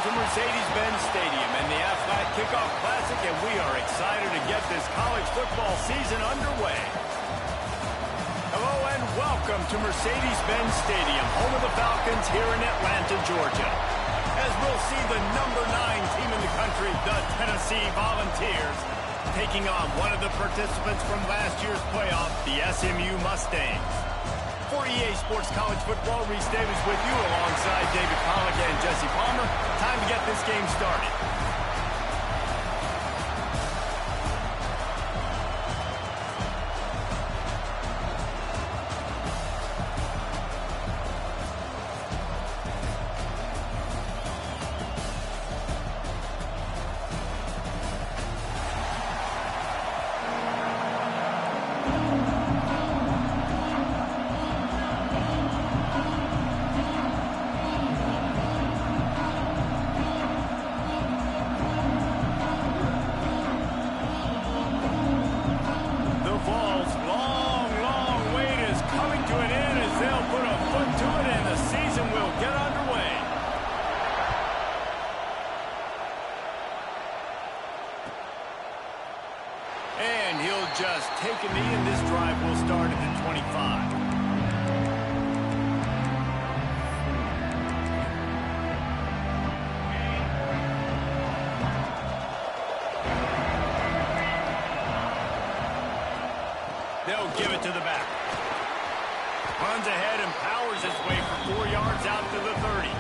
to Mercedes-Benz Stadium and the Aflac Kickoff Classic, and we are excited to get this college football season underway. Hello and welcome to Mercedes-Benz Stadium, home of the Falcons here in Atlanta, Georgia. As we'll see the number 9 team in the country, the Tennessee Volunteers, taking on one of the participants from last year's playoff, the SMU Mustangs. For EA Sports College Football, Reese Davis with you alongside David Pollack and Jesse Palmer. Time to get this game started. And he'll just take a knee, and this drive will start at the 25. They'll give it to the back. Runs ahead and powers his way for 4 yards out to the 30.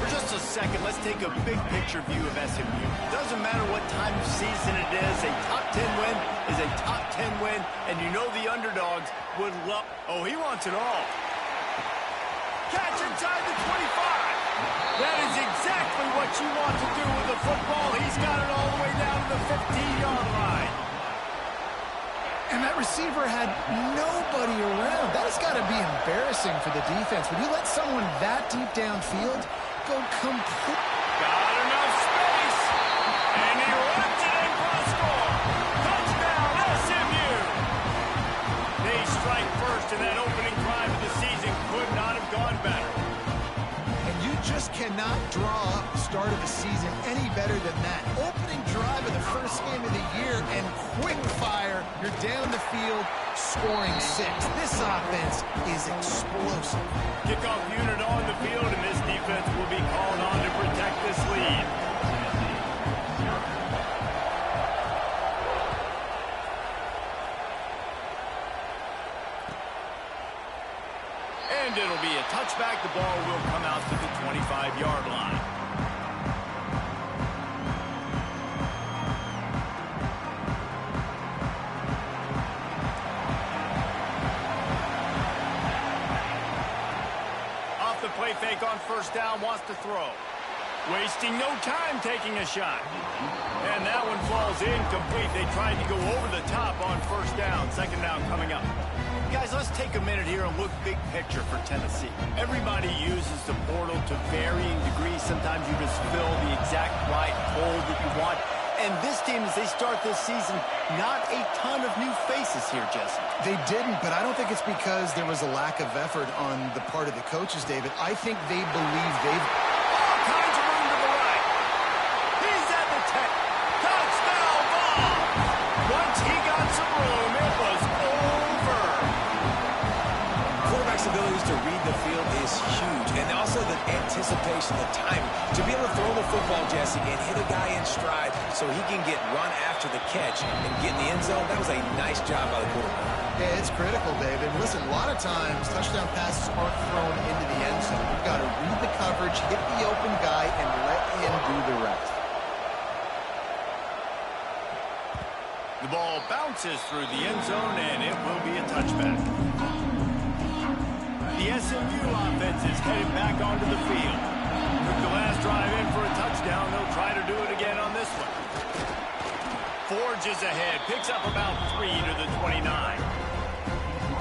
For just a second, let's take a big picture view of SMU. Doesn't matter what time of season it is, a top 10 win is a top 10 win, and you know the underdogs would love... Oh, he wants it all. Catch inside the 25. That is exactly what you want to do with the football. He's got it all the way down to the 15-yard line. And that receiver had nobody around. That has got to be embarrassing for the defense. When you let someone that deep downfield go complete... Got enough space. And he runs it in for a score. Touchdown, SMU. They strike first, and that opening drive of the season could not have gone better. And you just cannot draw up the start of the season any better than that. Opening drive of the first game of the year, and quick fire. You're down the field, scoring 6. This offense is explosive. Kickoff unit on the field, and this defense will be called on to protect this lead. And it'll be a touchback. The ball will come out to the 25-yard line. The play fake on first down, wants to throw. Wasting no time taking a shot. And that one falls incomplete. They tried to go over the top on first down. Second down coming up. Guys, let's take a minute here and look big picture for Tennessee. Everybody uses the portal to varying degrees. Sometimes you just fill the exact right hole that you want. And this team, as they start this season, not a ton of new faces here, Jesse. They didn't, but I don't think it's because there was a lack of effort on the part of the coaches, David. I think they believe they've... All kinds of room to the right. He's at the 10. Touchdown ball. Once he got some room, it was over. Quarterback's abilities to read the field is huge, and also the anticipation, the time to be able to throw the football, Jesse, and hit a guy in stride so he can get run after the catch and get in the end zone. That was a nice job by the quarterback. Yeah, it's critical, David. Listen, a lot of times touchdown passes aren't thrown into the end zone. You've got to read the coverage, hit the open guy, and let him do the rest. The ball bounces through the end zone, and it will be a touchback. The SMU offense is headed back onto the field. Took the last drive in for a touchdown. They'll try to do it again on this one. Forges ahead, picks up about 3 to the 29.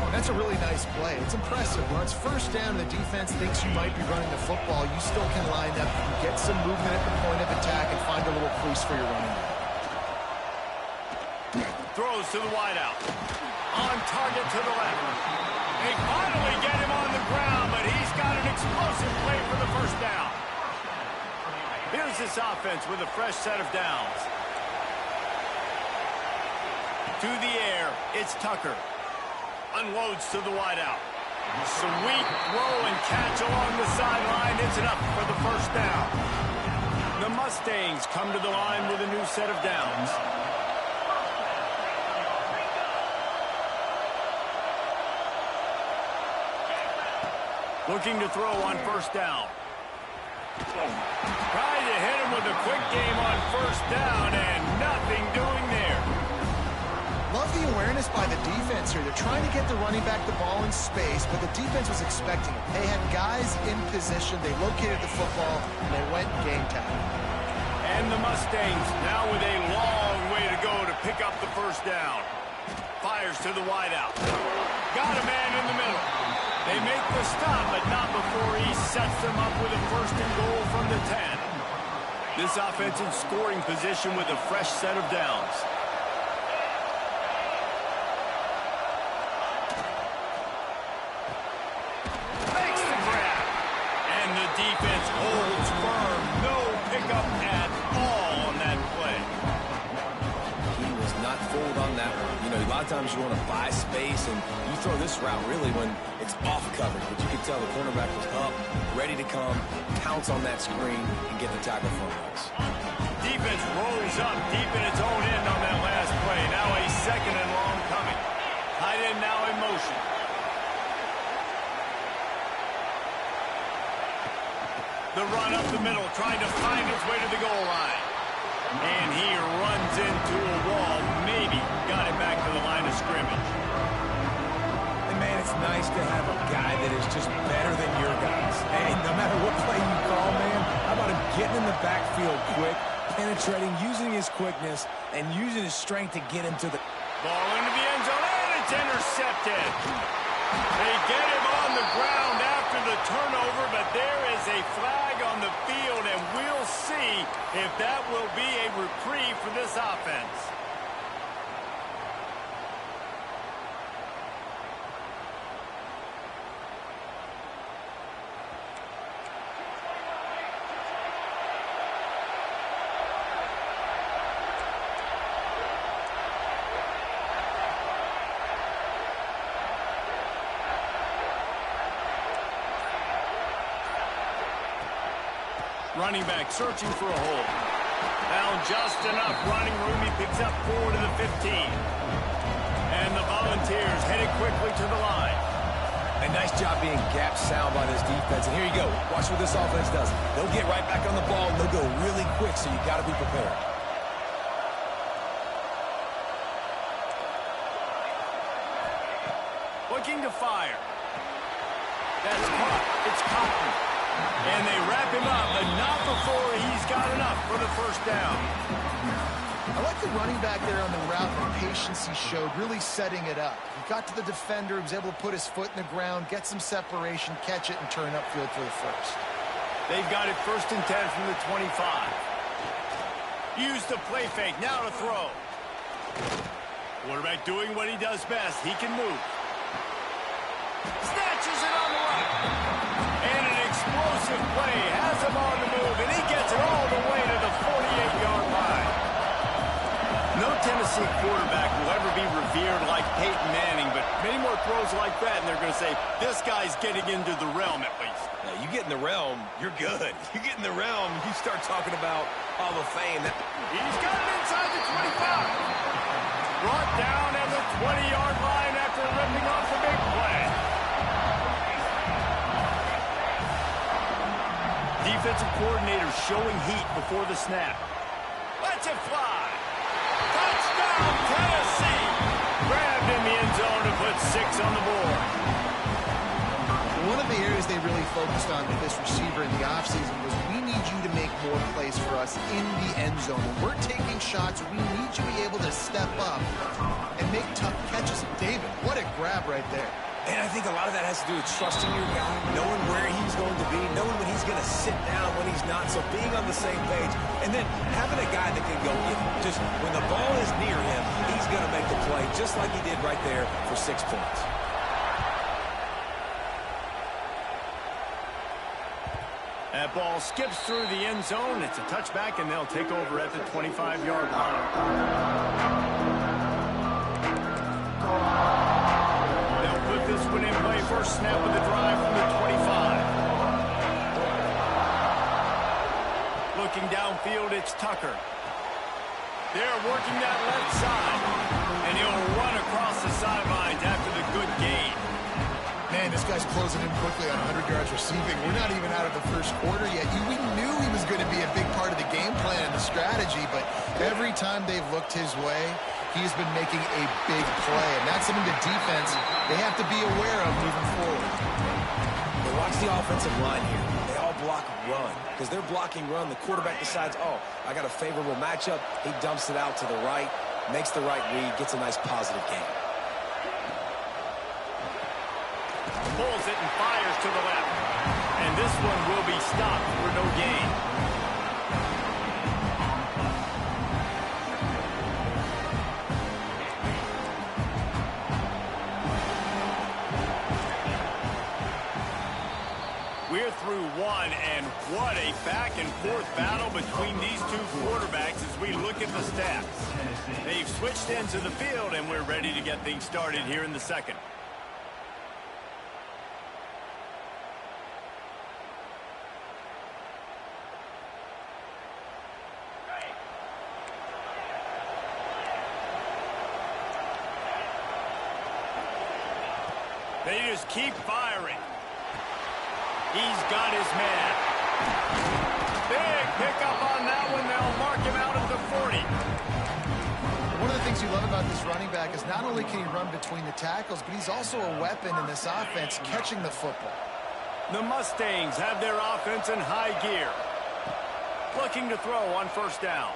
That's a really nice play. It's impressive. When it's first down and the defense thinks you might be running the football, you still can line up, get some movement at the point of attack, and find a little crease for your running back. Throws to the wideout. On target to the left. They finally get him on the ground, but he's got an explosive play for the first down. this offense with a fresh set of downs. To the air, it's Tucker. Unloads to the wideout. Sweet throw and catch along the sideline. It's enough for the first down. The Mustangs come to the line with a new set of downs. Looking to throw on first down. Trying to hit him with a quick game on first down, and nothing doing there. Love the awareness by the defense here. They're trying to get the running back the ball in space, but the defense was expecting it. They had guys in position. They located the football, and they went game time. And the Mustangs now with a long way to go to pick up the first down. Fires to the wideout. Got a man in the middle. They make the stop, but not before he sets them up with a first and goal from the 10. This offense in scoring position with a fresh set of downs. Makes the grab. And the defense holds firm. No pickup at all on that play. He was not fooled on that one. You know, a lot of times you want to buy space, and you throw this route really when it's off coverage. But you can tell the cornerback was up, ready to come, pounce on that screen, and get the tackle from us. Defense rolls up deep in its own end on that last play. Now a second and long coming. Tight end now in motion. The run up the middle, trying to find his way to the goal line. And he runs into a wall. Maybe got it back to the line of scrimmage. And, man, it's nice to have a guy that is just better than your guys. Hey, no matter what play you call, man, how about him getting in the backfield quick, penetrating, using his quickness, and using his strength to get into the... Ball into the end zone, and it's intercepted. They get him on the ground after the turnover, but there is a flag on the field, and we'll see if that will be a reprieve for this offense. Running back searching for a hole. Found just enough running room. He picks up 4 to the 15. And the Volunteers headed quickly to the line. A nice job being gap sound by this defense. And here you go. Watch what this offense does. They'll get right back on the ball, and they'll go really quick, so you got to be prepared. Looking to fire. That's caught. It's Cotton. And they wrap him up, but not before he's got enough for the first down. I like the running back there on the route, the patience he showed, really setting it up. He got to the defender, he was able to put his foot in the ground, get some separation, catch it, and turn upfield for the first. They've got it 1st and 10 from the 25. Use the play fake, now to throw. Quarterback doing what he does best. He can move. Snatches it on the right. And an explosive play has him on the move, and he gets it all the way to the 48-yard line. No Tennessee quarterback will ever be revered like Peyton Manning, but many more throws like that, and they're going to say, this guy's getting into the realm at least. Now, you get in the realm, you're good. You get in the realm, you start talking about Hall of Fame. He's got it inside the 25. Brought down at the 20-yard line after ripping off the big play. Defensive coordinator showing heat before the snap. Lets it fly. Touchdown, Tennessee. Grabbed in the end zone to put 6 on the board. One of the areas they really focused on with this receiver in the offseason was we need you to make more plays for us in the end zone. When we're taking shots, we need you to be able to step up and make tough catches. David, what a grab right there. And I think a lot of that has to do with trusting your guy, knowing where he's going to be, knowing when he's going to sit down, when he's not, so being on the same page, and then having a guy that can go in. Just when the ball is near him, he's going to make the play, just like he did right there for 6 points. That ball skips through the end zone. It's a touchback, and they'll take over at the 25-yard line. They'll put this one in play. First snap of the drive from the 25. Looking downfield, it's Tucker. They're working that left side, and he'll run across the sidelines after the good gain. Man, this guy's closing in quickly on 100 yards receiving. We're not even out of the first quarter yet. We knew he was going to be a big part of the game plan and the strategy, but every time they've looked his way, he's been making a big play, and that's something the defense, they have to be aware of moving forward. But watch the offensive line here. They all block run. Because they're blocking run, the quarterback decides, oh, I got a favorable matchup. He dumps it out to the right, makes the right read, gets a nice positive gain. Pulls it and fires to the left. And this one will be stopped for no gain. We're through one, and what a back-and-forth battle between these two quarterbacks as we look at the stats. They've switched into the field, and we're ready to get things started here in the second. They just keep firing. He's got his man. Big pickup on that one. They'll mark him out at the 40. One of the things you love about this running back is not only can he run between the tackles, but he's also a weapon in this offense catching the football. The Mustangs have their offense in high gear. Looking to throw on first down.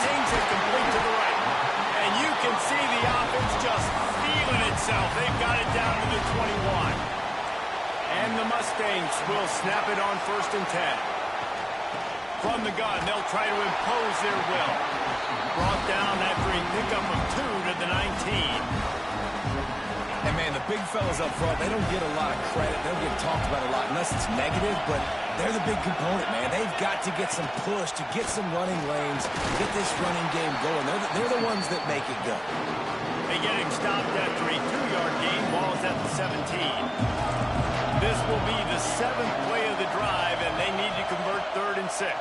Sings it complete to the right. And you can see the offense just feeling itself. They've got it down to the 21. And the Mustangs will snap it on 1st and 10. From the gun, they'll try to impose their will. Brought down after a pickup of 2 to the 19. And, man, the big fellas up front, they don't get a lot of credit. They don't get talked about a lot unless it's negative, but they're the big component, man. They've got to get some push, to get some running lanes, get this running game going. They're the ones that make it go. They get him stopped after a 2-yard gain. Ball's at the 17. This will be the 7th play of the drive, and they need to convert 3rd and 6.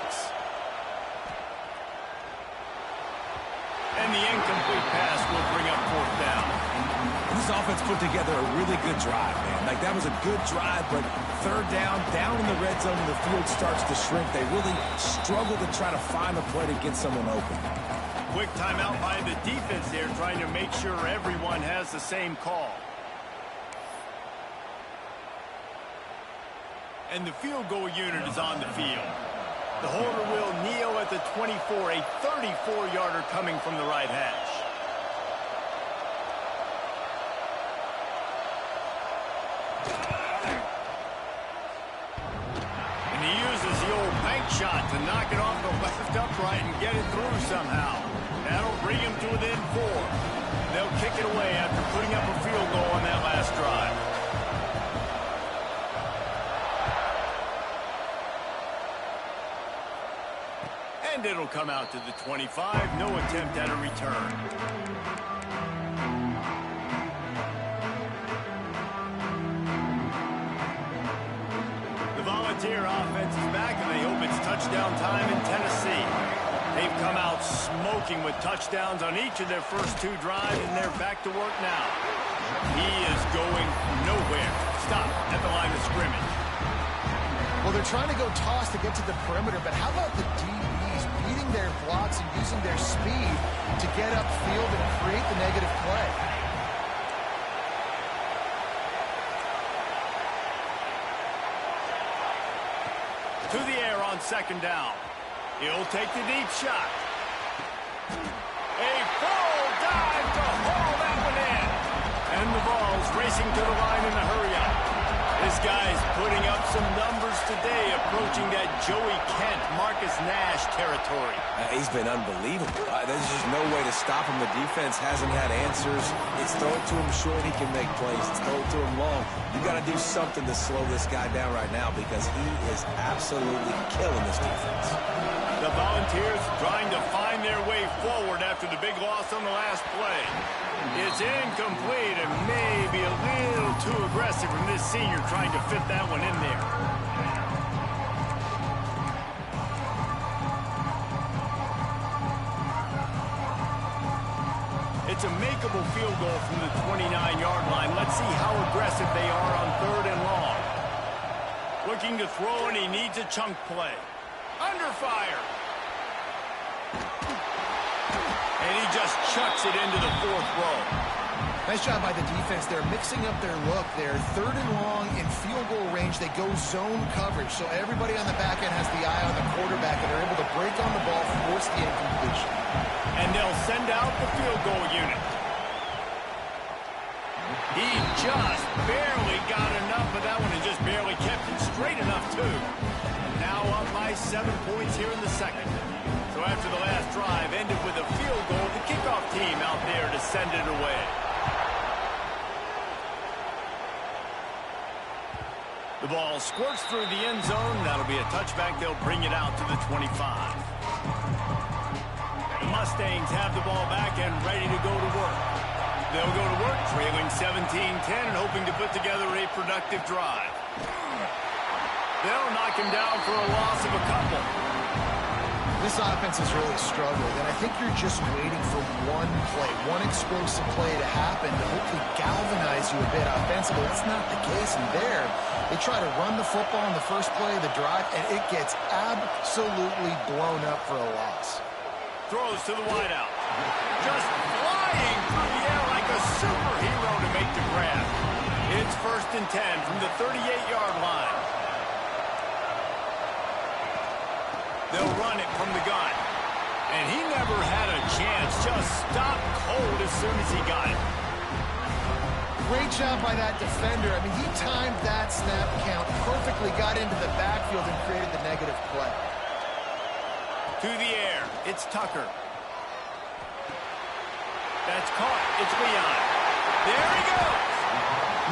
And the incomplete pass will bring up 4th down. This offense put together a really good drive, man. Like, that was a good drive, but 3rd down in the red zone, and the field starts to shrink. They really struggle to try to find a play to get someone open. Quick timeout by the defense there, trying to make sure everyone has the same call. And the field goal unit is on the field. The holder will kneel at the 24, a 34-yarder coming from the right hash. And he uses the old bank shot to knock it off the left upright and get it through somehow. That'll bring him to within 4. They'll kick it away after putting up a field goal on that last drive. And it'll come out to the 25. No attempt at a return. The Volunteer offense is back, and they hope it's touchdown time in Tennessee. They've come out smoking with touchdowns on each of their first 2 drives, and they're back to work now. He is going nowhere. Stop at the line of scrimmage. Well, they're trying to go toss to get to the perimeter, but how about the DBs beating their blocks and using their speed to get upfield and create the negative play? To the air on 2nd down. He'll take the deep shot. A full dive to haul that one in. And the ball's racing to the line in a hurry up. This guy's putting up some numbers today approaching that Joey Kent, Marcus Nash territory. He's been unbelievable. There's just no way to stop him. The defense hasn't had answers. It's throw it to him short, he can make plays. It's throw it to him long. You got to do something to slow this guy down right now because he is absolutely killing this defense. The Volunteers trying to find their way forward after the big loss on the last play. It's incomplete and maybe a little too aggressive from this senior trying to fit that one in there. It's a makeable field goal from the 29-yard line. Let's see how aggressive they are on 3rd and long. Looking to throw, and he needs a chunk play. Under fire. And he just chucks it into the 4th row. Nice job by the defense. They're mixing up their look. They're 3rd and long in field goal range. They go zone coverage. So everybody on the back end has the eye on the quarterback, and they're able to break on the ball, force the incompletion. And they'll send out the field goal unit. He just barely got enough of that one and just barely kept it straight enough, too. Now up by 7 points here in the second. So after the last drive ended with a field goal, the kickoff team out there to send it away. The ball squirts through the end zone. That'll be a touchback. They'll bring it out to the 25. The Mustangs have the ball back and ready to go to work. They'll go to work trailing 17-10 and hoping to put together a productive drive. They'll knock him down for a loss of a couple. This offense has really struggled, and I think you're just waiting for one play, one explosive play to happen to hopefully galvanize you a bit offensively. That's not the case in there. They try to run the football in the first play of the drive, and it gets absolutely blown up for a loss. Throws to the wideout. Just flying through the air like a superhero to make the grab. It's 1st and 10 from the 38-yard line. They'll run it from the gun. And he never had a chance. Just stopped cold as soon as he got it. Great job by that defender. I mean, he timed that snap count perfectly, got into the backfield and created the negative play. To the air. It's Tucker. That's caught. It's Leon. There he goes.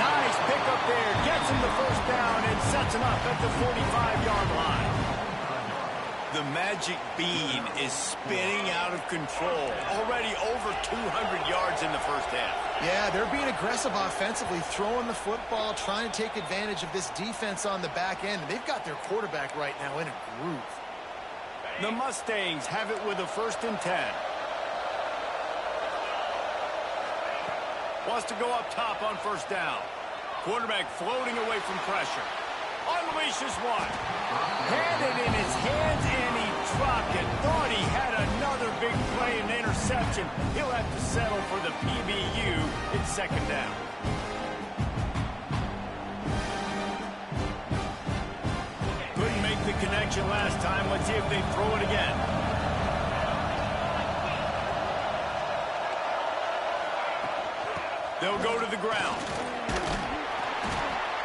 Nice pick up there. Gets him the first down and sets him up at the 45-yard line. The magic bean is spinning out of control. Already over 200 yards in the first half. Yeah, they're being aggressive offensively, throwing the football, trying to take advantage of this defense on the back end. They've got their quarterback right now in a groove. The Mustangs have it with a 1st and 10. Wants to go up top on 1st down. Quarterback floating away from pressure. Unleashes one. Had it in his hands and he dropped it. Thought he had another big play and interception. He'll have to settle for the PBU. It's 2nd down. Couldn't make the connection last time. Let's see if they throw it again. They'll go to the ground.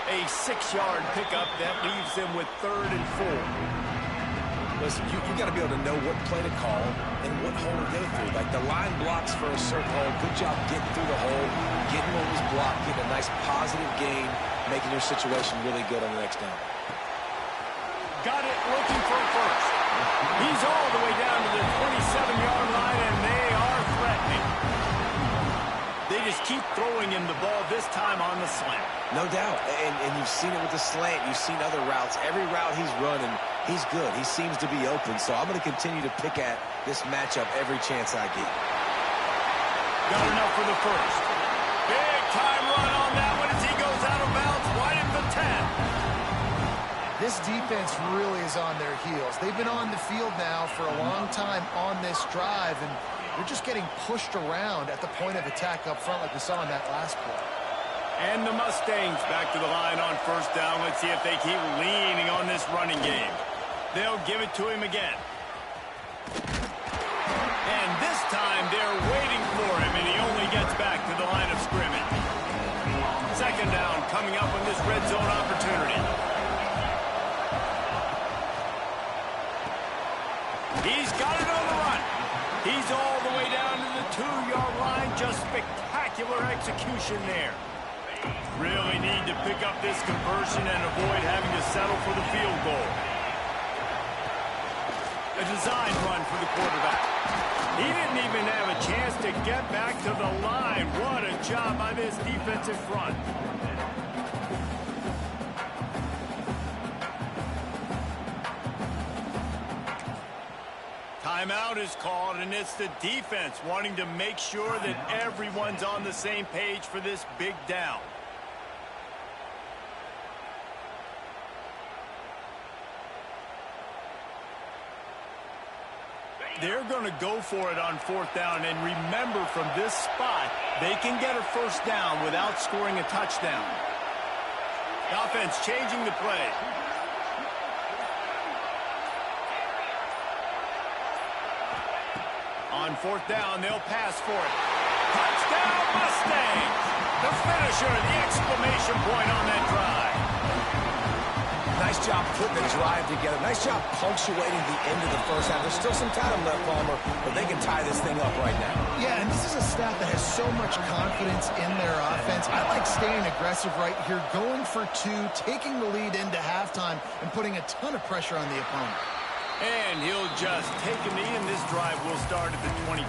A 6-yard pickup that leaves them with 3rd and 4. Listen, you got to be able to know what play to call and what hole to go through. Like the line blocks for a certain hole. Good job getting through the hole, getting what was blocked, getting a nice positive gain, making your situation really good on the next down. Got it, looking for a first. He's all the way down to the 27-yard line, and they are threatening. They just keep throwing him the ball, this time on the slant. No doubt, and you've seen it with the slant. You've seen other routes. Every route he's running, he's good. He seems to be open, so I'm going to continue to pick at this matchup every chance I get. Got enough for the first. Big time run on that one as he goes out of bounds right at the 10. This defense really is on their heels. They've been on the field now for a long time on this drive, and they're just getting pushed around at the point of attack up front like we saw in that last play. And the Mustangs back to the line on 1st down. Let's see if they keep leaning on this running game. They'll give it to him again. And this time they're waiting for him, and he only gets back to the line of scrimmage. 2nd down coming up on this red zone opportunity. He's all the way down to the 2-yard line. Just spectacular execution there. Really need to pick up this conversion and avoid having to settle for the field goal. A design run for the quarterback. He didn't even have a chance to get back to the line. What a job by this defensive front. Timeout is called, and it's the defense wanting to make sure that everyone's on the same page for this big down. They're going to go for it on 4th down, and remember, from this spot, they can get a first down without scoring a touchdown. The offense changing the play. On 4th down, they'll pass for it. Touchdown, Mustangs! The finisher, the exclamation point on that drive. Nice job putting the drive together. Nice job punctuating the end of the first half. There's still some time left, Palmer, but they can tie this thing up right now. Yeah, and this is a staff that has so much confidence in their offense. I like staying aggressive right here, going for 2, taking the lead into halftime, and putting a ton of pressure on the opponent. And he'll just take a knee, and this drive will start at the 25.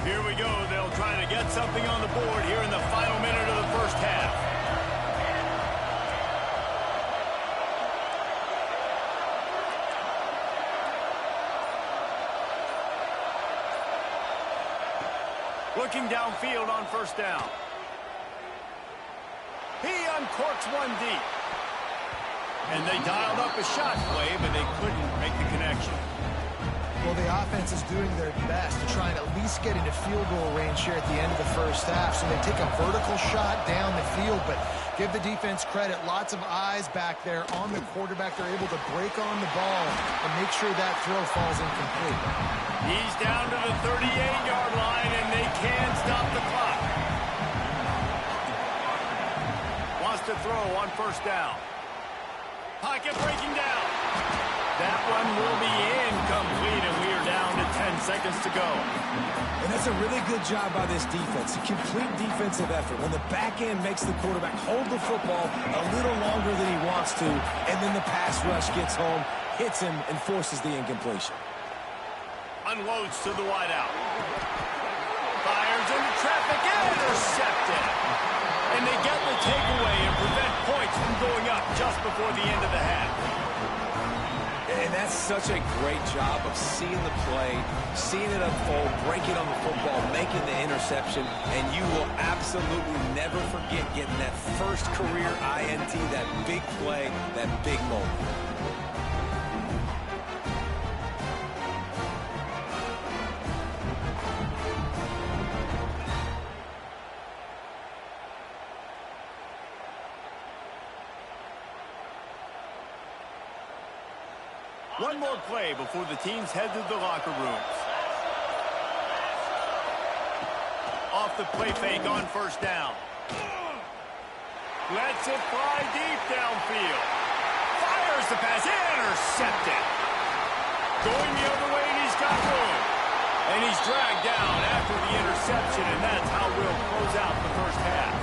Here we go. They'll try to get something on the board here in the final minute of the first half. Looking downfield on 1st down. He uncorks one deep. And they dialed up a shot play, but they couldn't make the connection. Well, the offense is doing their best to try and at least get into field goal range here at the end of the first half. So they take a vertical shot down the field, but give the defense credit. Lots of eyes back there on the quarterback. They're able to break on the ball and make sure that throw falls incomplete. He's down to the 38-yard line, and they can stop the clock. Wants to throw on 1st down. Pocket breaking down. That one will be incomplete, and we are down to 10 seconds to go. And that's a really good job by this defense, a complete defensive effort. When the back end makes the quarterback hold the football a little longer than he wants to, and then the pass rush gets home, hits him, and forces the incompletion. Unloads to the wideout. Fires into traffic, intercepted. And they get the takeaway and prevent points from going up just before the end of the half. And that's such a great job of seeing the play, seeing it unfold, breaking on the football, making the interception, and you will absolutely never forget getting that first career INT, that big play, that big moment. One more play before the teams head to the locker rooms. Off the play fake on 1st down. Lets it fly deep downfield. Fires the pass, intercepted. Going the other way, and he's got room. And he's dragged down after the interception, and that's how we'll close out the first half.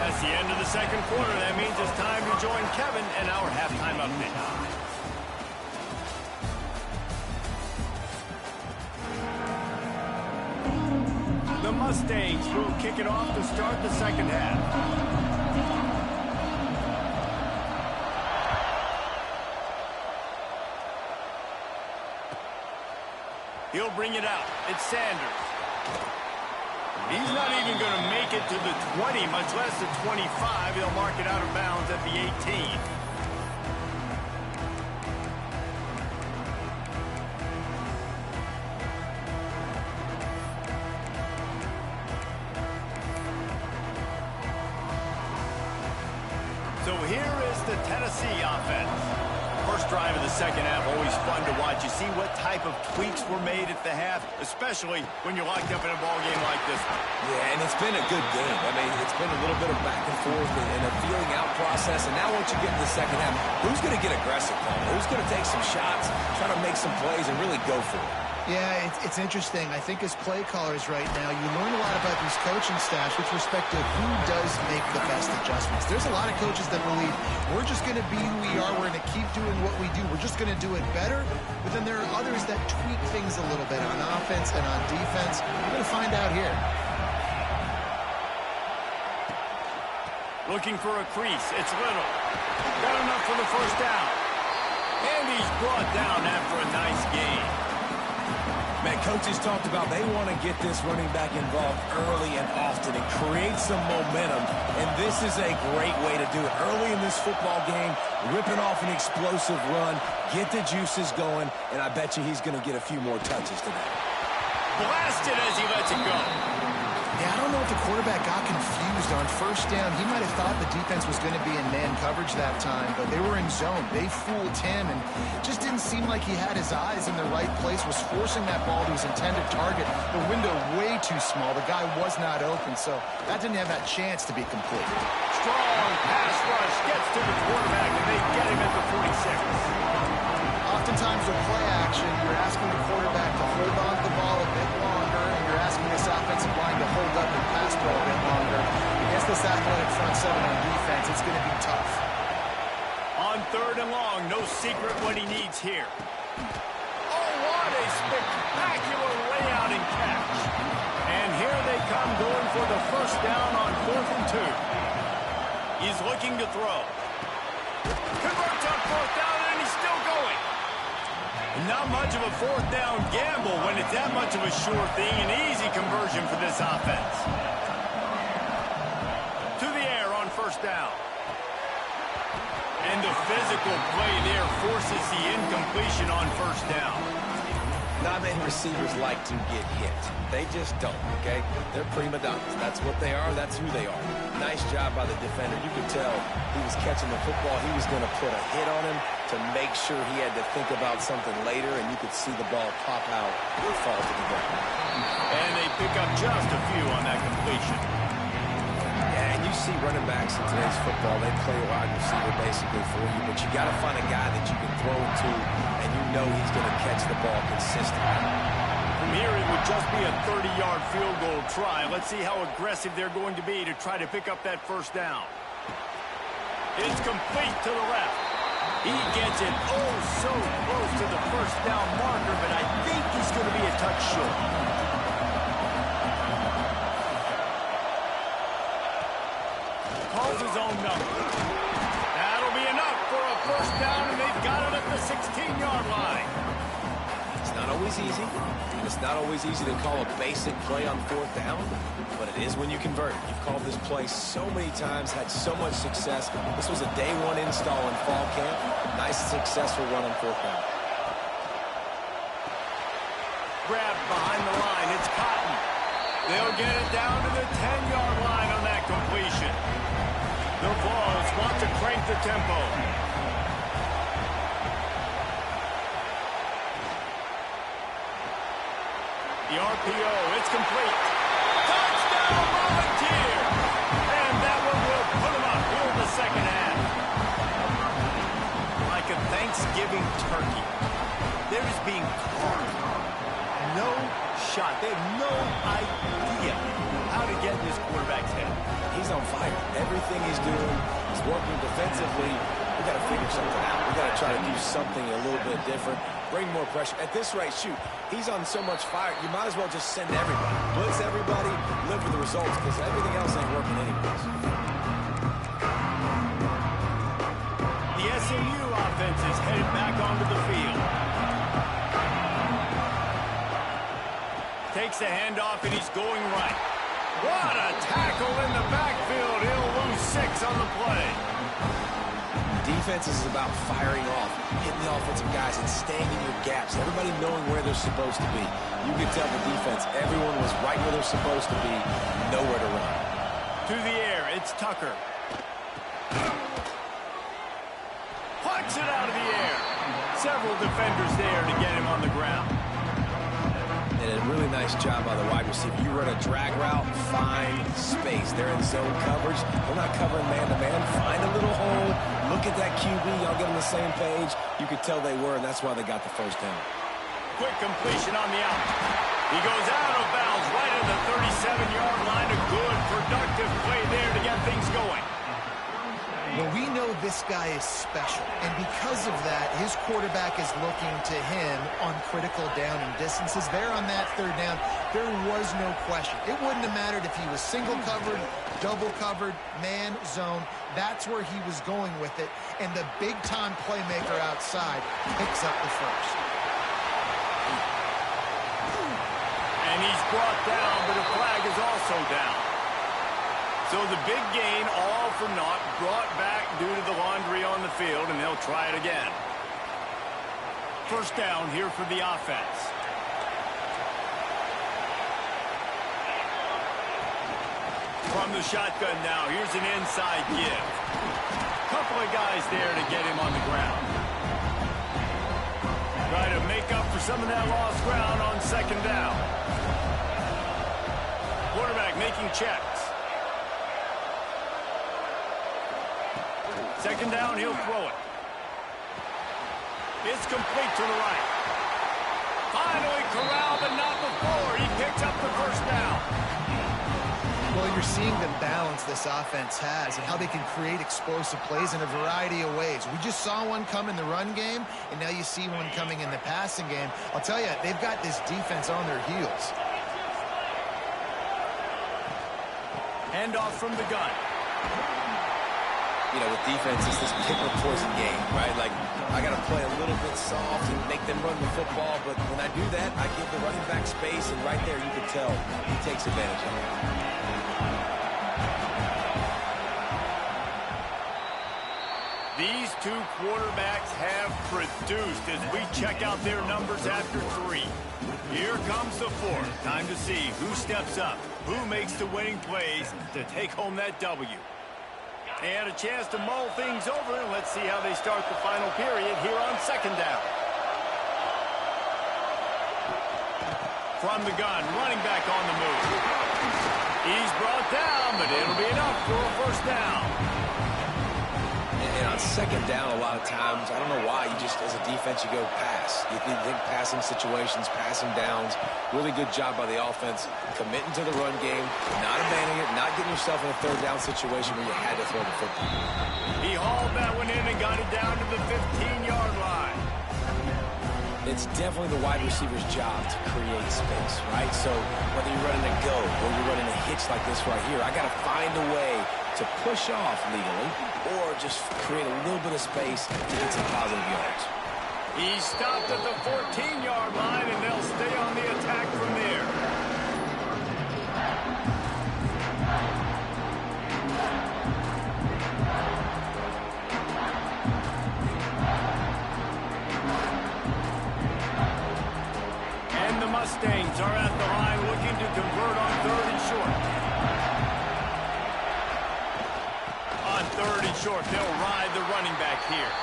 That's the end of the second quarter. That means it's time to join Kevin and our halftime update. The Mustangs will kick it off to start the second half. He'll bring it out. It's Sanders. He's not even going to make it to the 20, much less the 25. He'll mark it out of bounds at the 18. So here is the Tennessee offense. First drive of the second half, always fun to watch. You see what type of tweaks were made at the half, especially when you're locked up in a ball game like this one. Yeah, and it's been a good game. I mean, it's been a little bit of back and forth and a feeling out process. And now once you get in the second half, who's going to get aggressive, Paul? Who's going to take some shots, try to make some plays, and really go for it? Yeah, it's interesting. I think as play callers right now, you learn a lot about these coaching staffs with respect to who does make the best adjustments. There's a lot of coaches that believe we're just going to be who we are. We're going to keep doing what we do. We're just going to do it better. But then there are others that tweak things a little bit on offense and on defense. We're going to find out here. Looking for a crease. It's Little. Got enough for the first down. And he's brought down after a nice gain. Man, coaches talked about they want to get this running back involved early and often and create some momentum, and this is a great way to do it. Early in this football game, ripping off an explosive run, get the juices going, and I bet you he's going to get a few more touches today. Blasted as he lets it go. Yeah, I don't know if the quarterback got confused on first down. He might have thought the defense was going to be in man coverage that time, but they were in zone. They fooled him, and just didn't seem like he had his eyes in the right place, was forcing that ball to his intended target. The window way too small. The guy was not open, so that didn't have that chance to be complete. Strong pass rush gets to the quarterback, and they get him at the 46. Oftentimes with play action, you're asking the quarterback to hold on to the ball a bit longer, and you're asking this offensive line to hold up and pass ball a bit longer. Against this athletic front seven on defense, it's going to be tough. On 3rd and long, no secret what he needs here. Oh, what a spectacular layout and catch. And here they come going for the first down on 4th and 2. He's looking to throw. Converts on 4th down, and he's still going. Not much of a 4th down gamble when it's that much of a sure thing. An easy conversion for this offense. To the air on 1st down. And the physical play there forces the incompletion on 1st down. Not many receivers like to get hit. They just don't, okay? They're prima donnas. That's what they are. That's who they are. Nice job by the defender. You could tell he was catching the football. He was going to put a hit on him to make sure he had to think about something later, and you could see the ball pop out and fall to the ground. And they pick up just a few on that completion. Yeah, and you see running backs in today's football, they play wide receiver basically for you, but you got to find a guy that you can throw it to, and you know he's going to catch the ball consistently. From here, it would just be a 30-yard field goal try. Let's see how aggressive they're going to be to try to pick up that first down. It's complete to the left. He gets it oh so close to the first down marker, but I think he's going to be a touch short. Calls his own number. That'll be enough for a first down, and they've got it at the 16-yard line. It's not always easy. It's not always easy to call a basic play on 4th down, but it is when you convert. You've called this play so many times, had so much success. This was a day 1 install in fall camp. Nice, successful run on 4th down. Grabbed behind the line. It's Cotton. They'll get it down to the 10-yard line on that completion. The Vols want to crank the tempo. The RPO, it's complete. Touchdown, Volunteer! And that one will put them up here in the second half. Like a Thanksgiving turkey, they're just being carved. No shot. They have no idea how to get in this quarterback's head. He's on fire. Everything he's doing is working defensively. We got to figure something out. We got to try to do something a little bit different. Bring more pressure. At this rate, shoot, he's on so much fire, you might as well just send everybody. Blitz everybody, live for the results, because everything else ain't working anyways. The SMU offense is headed back onto the field. Takes the handoff, and he's going right. What a tackle in the backfield. He'll lose 6 on the play. Defense is about firing off, hitting the offensive guys, and staying in your gaps. Everybody knowing where they're supposed to be. You can tell the defense, everyone was right where they're supposed to be, nowhere to run. To the air, it's Tucker. Punts it out of the air. Several defenders there to get him on the ground. And a really nice job by the wide receiver. You run a drag route, fine. space. They're in zone coverage. They're not covering man-to-man. Find a little hole. Look at that QB. Y'all get on the same page. You could tell they were, and that's why they got the first down. Quick completion on the out. He goes out of bounds right at the 37-yard line. A good, productive play there to get things going. Well, we know this guy is special, and because of that, his quarterback is looking to him on critical down and distances. There on that third down, there was no question. It wouldn't have mattered if he was single covered, double covered, man, zone. That's where he was going with it, and the big-time playmaker outside picks up the first. And he's brought down, but a flag is also down. So the big gain, all for naught, brought back due to the laundry on the field, and they'll try it again. First down here for the offense. From the shotgun now, here's an inside give. Couple of guys there to get him on the ground. Try to make up for some of that lost ground on second down. Quarterback making checks. Second down, he'll throw it. It's complete to the right. Finally corralled, but not before. He picks up the first down. Well, you're seeing the balance this offense has and how they can create explosive plays in a variety of ways. We just saw one come in the run game, and now you see one coming in the passing game. I'll tell you, they've got this defense on their heels. Handoff from the gun. You know, with defense, it's this pick or poison game, right? Like, I got to play a little bit soft and make them run the football, but when I do that, I give the running back space, and right there you can tell he takes advantage of it. These two quarterbacks have produced as we check out their numbers after 3. Here comes the fourth. Time to see who steps up, who makes the winning plays to take home that W. And a chance to mull things over, and let's see how they start the final period here on second down. From the gun, running back on the move. He's brought down, but it'll be enough for a first down. And on second down, a lot of times, I don't know why, you just, as a defense, you go pass. You think passing situations, passing downs. Really good job by the offense, committing to the run game, not abandoning it, not getting yourself in a third down situation where you had to throw the football. He hauled that one in and got it down to the 15-yard line. It's definitely the wide receiver's job to create space, right? So whether you're running a go or you're running a hitch like this right here, I got to find a way to push off legally or just create a little bit of space to get some positive yards. He stopped at the 14-yard line, and they'll stay on the attack from there. And the Mustangs are at the line looking to convert on 3rd and short. On 3rd and short, they'll ride the running back here.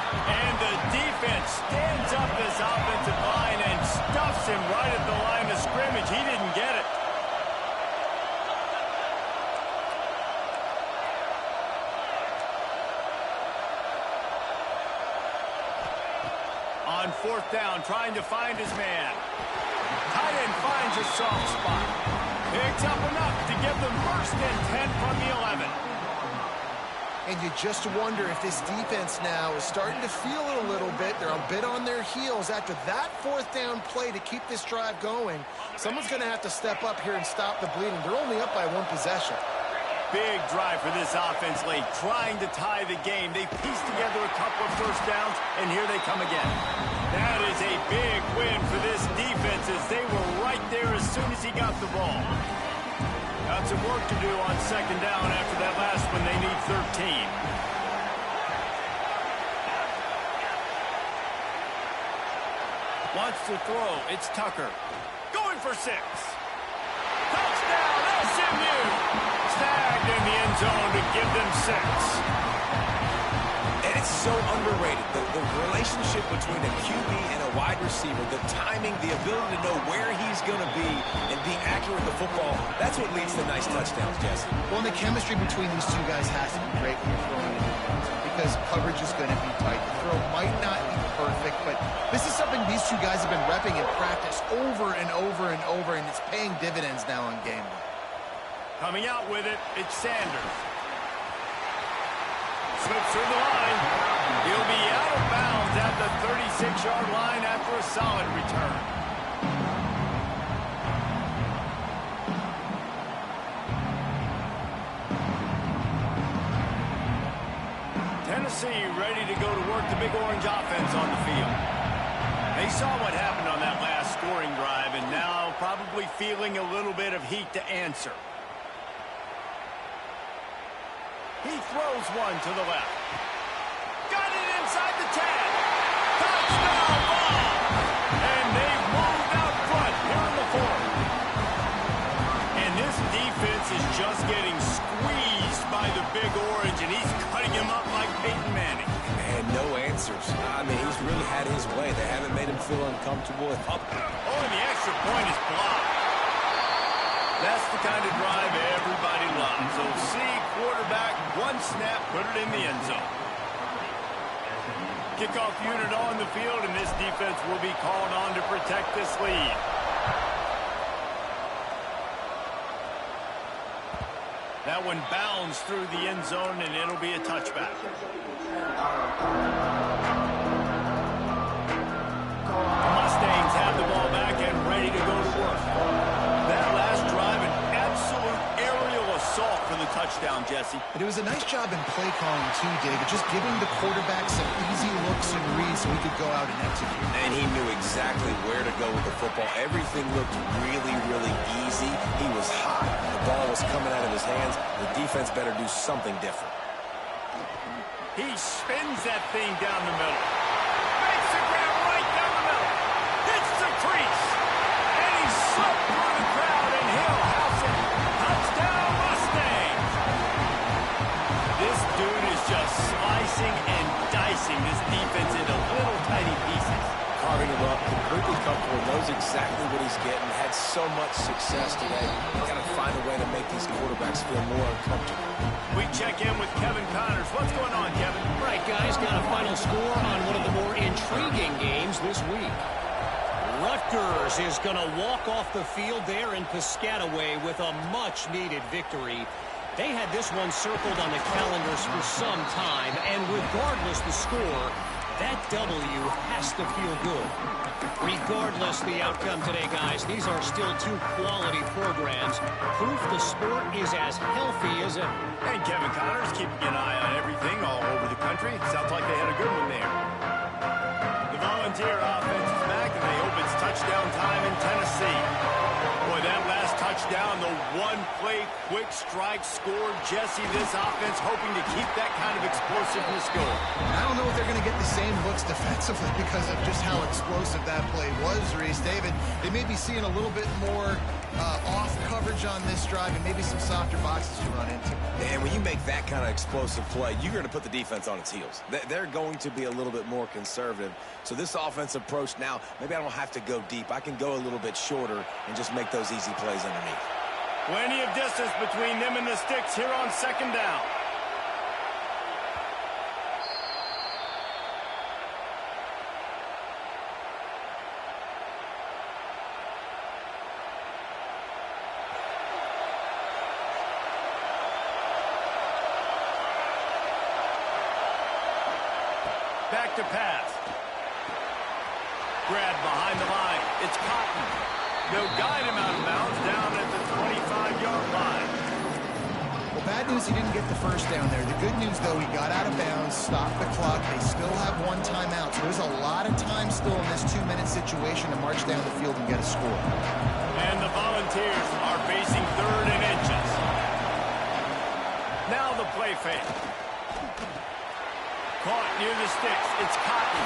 And the defense stands up this offensive line and stuffs him right at the line of scrimmage. He didn't get it. On 4th down, trying to find his man. Tight end finds a soft spot. Picks up enough to give them 1st and 10 from the 11. And you just wonder if this defense now is starting to feel it a little bit. They're a bit on their heels after that 4th down play to keep this drive going. Someone's going to have to step up here and stop the bleeding. They're only up by 1 possession. Big drive for this offense late, trying to tie the game. They pieced together a couple of first downs, and here they come again. That is a big win for this defense as they were right there as soon as he got the ball. Got some work to do on second down after that last one. They need 13. Wants to throw. It's Tucker. Going for 6. Touchdown, SMU. Snagged in the end zone to give them 6. And it's so underrated. The relationship between a QB and a wide receiver, the timing, the ability to know where he's going to be and be accurate with the football, that's what leads to nice touchdowns, Jesse. Well, and the chemistry between these two guys has to be great when you're throwing it because coverage is going to be tight. The throw might not be perfect, but this is something these two guys have been repping in practice over and over and over, and it's paying dividends now on game day. Coming out with it, it's Sanders. Slips through the line. He'll be out of bounds at the 36-yard line after a solid return. Tennessee ready to go to work the Big Orange offense on the field. They saw what happened on that last scoring drive and now probably feeling a little bit of heat to answer. He throws one to the left. Got it inside the 10. Touchdown ball! And they've moved out front here in the fourth. And this defense is just getting squeezed by the Big Orange, and he's cutting him up like Peyton Manning. And no answers. I mean, he's really had his way. They haven't made him feel uncomfortable. Oh, and the extra point is blocked. That's the kind of drive everybody loves. So see, quarterback, one snap, put it in the end zone. Kickoff unit on the field, and this defense will be called on to protect this lead. That one bounds through the end zone, and it'll be a touchback. The Mustangs have the ball back and ready to go to work. That last drive, an absolute aerial assault for the touchdown, Jesse. But it was a nice job in play calling too, David, just giving the quarterback some easy looks and reads so he could go out and execute. And he knew exactly where to go with the football. Everything looked really, really easy. He was hot. The ball was coming out of his hands. The defense better do something different. He spins that thing down the middle. Makes the grab right down the middle. Hits the crease. And he slipped through the crowd, and he'll house it. Touchdown, Mustangs. This dude is just slicing and dicing this defense into little tiny pieces. Carving him up, completely comfortable, knows exactly what he's getting, had so much success today. You got to find a way to make these quarterbacks feel more uncomfortable. We check in with Kevin Connors. What's going on, Kevin? Right, guys, got a final score on one of the more intriguing games this week. Rutgers is going to walk off the field there in Piscataway with a much-needed victory. They had this one circled on the calendars for some time, and regardless the score, that W has to feel good. Regardless the outcome today, guys, these are still two quality programs. Proof the sport is as healthy as ever. And Kevin Connors keeping an eye on everything all over the country. Sounds like they had a good one there. The Volunteer offense is back, and they hope it's touchdown time in Tennessee. Boy, that last touchdown, the one-play quick strike scored. Jesse, this offense hoping to keep that kind of explosiveness going. I don't know if they're going to get the same looks defensively because of just how explosive that play was, Reese. David, they may be seeing a little bit more off coverage on this drive and maybe some softer boxes to run into. And when you make that kind of explosive play, you're going to put the defense on its heels. They're going to be a little bit more conservative. So this offensive approach now, maybe I don't have to go deep. I can go a little bit shorter and just make those easy plays underneath. Plenty of distance between them and the sticks here on second down. Back to pass. Grab behind the line. It's Cotton. They'll guide him out of bounds down at the 25-yard line. Well, bad news he didn't get the first down there. The good news, though, he got out of bounds, stopped the clock. They still have one timeout, so there's a lot of time still in this 2-minute situation to march down the field and get a score. And the Volunteers are facing third and inches. Now the play fake. Caught near the sticks. It's Cotton.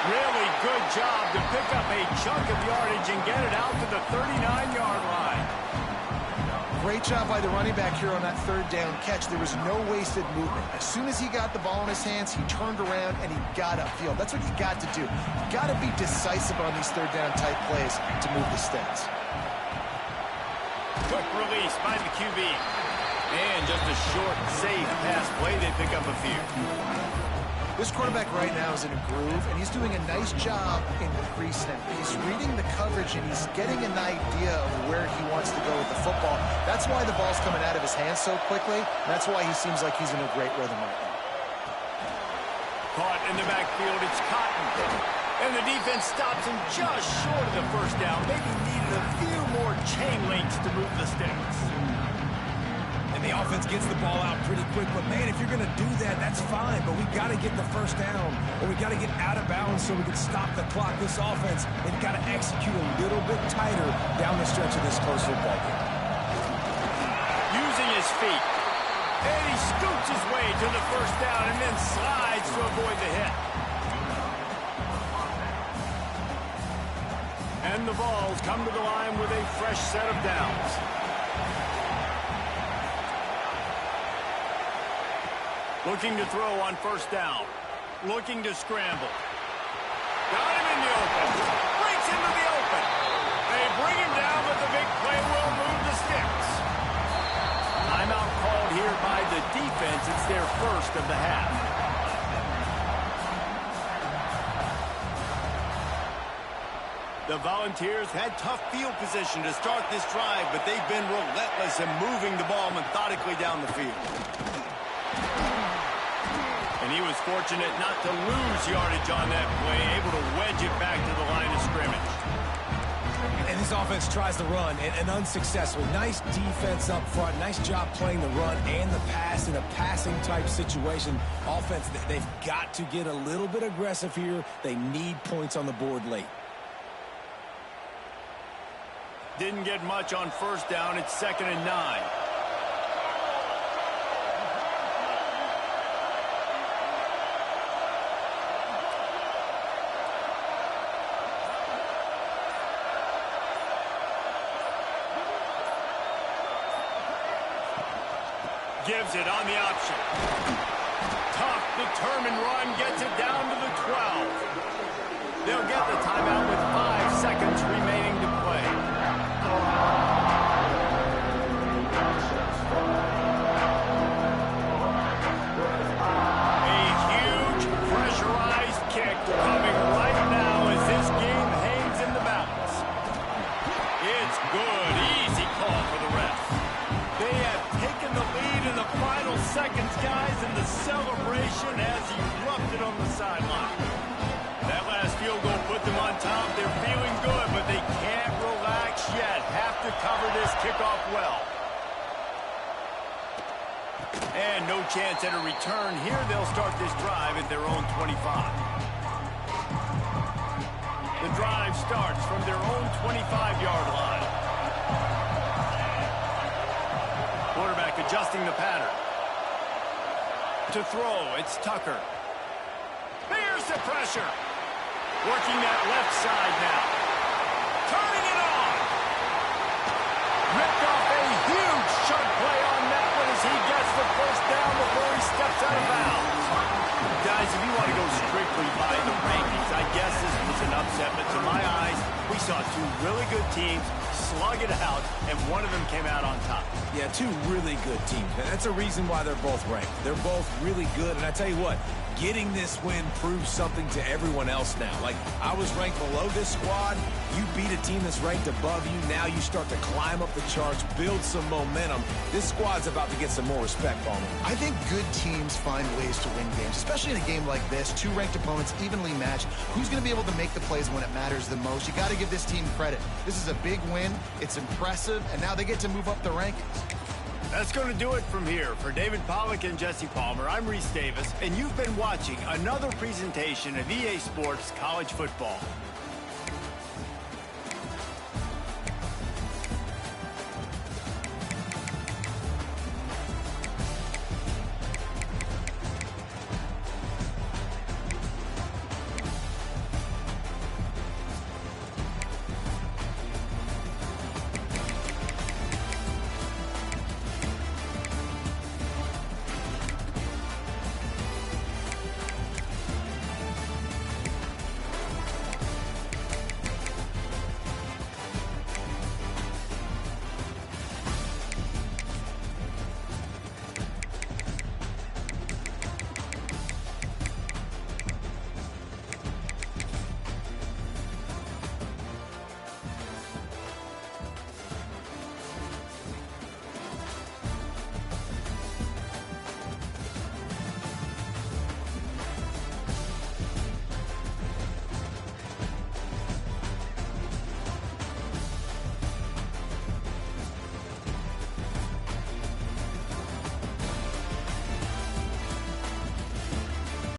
Really good job to pick up a chunk of yardage and get it out to the 39-yard line. Great job by the running back here on that third down catch. There was no wasted movement. As soon as he got the ball in his hands, he turned around and he got upfield. That's what you got to do. You got to be decisive on these third down type plays to move the sticks. Quick release by the QB. And just a short, safe pass play. They pick up a few. This quarterback right now is in a groove, and he's doing a nice job in the pre-snap. He's reading the coverage, and he's getting an idea of where he wants to go with the football. That's why the ball's coming out of his hands so quickly. That's why he seems like he's in a great rhythm right now. Caught in the backfield, it's Cotton. And the defense stops him just short of the first down. Maybe needed a few more chain links to move the sticks. And the offense gets the ball out pretty quick. But, man, if you're going to do that, that's fine. But we got to get the first down, or we got to get out of bounds so we can stop the clock. This offense, they've got to execute a little bit tighter down the stretch of this close football game. Using his feet. And he scoots his way to the first down and then slides to avoid the hit. And the Vols come to the line with a fresh set of downs. Looking to throw on first down. Looking to scramble. Got him in the open. Breaks into the open. They bring him down, but the big play will move the sticks. Timeout called here by the defense. It's their first of the half. The Volunteers had tough field position to start this drive, but they've been relentless in moving the ball methodically down the field. And he was fortunate not to lose yardage on that play, able to wedge it back to the line of scrimmage. And this offense tries to run, and unsuccessful. Nice defense up front. Nice job playing the run and the pass in a passing-type situation. Offense, they've got to get a little bit aggressive here. They need points on the board late. Didn't get much on first down. It's 2nd and 9. Gives it on the option. Tough, determined run, gets it down to the 12. They'll get the timeout with 5 seconds remaining to play. A huge pressurized kick coming right now as this game hangs in the balance. It's good. Easy call for the ref. They have taken the lead in the final seconds, guys, and the celebration has erupted on the sideline. That last field goal put them on top. They're feeling good, but they can't relax yet. Have to cover this kickoff well. And no chance at a return here. They'll start this drive at their own 25. The drive starts from their own 25-yard line. Quarterback adjusting the pattern. To throw, it's Tucker. There's the pressure. Working that left side now. Turning it on. Ripped off a huge chunk play on that one as he gets the first down before he steps out of bounds. Guys, if you want to go strictly by the rankings, I guess this was an upset, but to my eyes, we saw two really good teams slug it out, and one of them came out on top. Yeah, two really good teams. That's a reason why they're both ranked. They're both really good, and I tell you what, getting this win proves something to everyone else now. Like, I was ranked below this squad. You beat a team that's ranked above you. Now you start to climb up the charts, build some momentum. This squad's about to get some more respect on them. I think good teams find ways to win games, especially in a game like this. Two ranked opponents evenly matched. Who's going to be able to make the plays when it matters the most? You got to give this team credit. This is a big win. It's impressive, and now they get to move up the rankings. That's going to do it from here. For David Pollack and Jesse Palmer, I'm Reese Davis, and you've been watching another presentation of EA Sports College Football.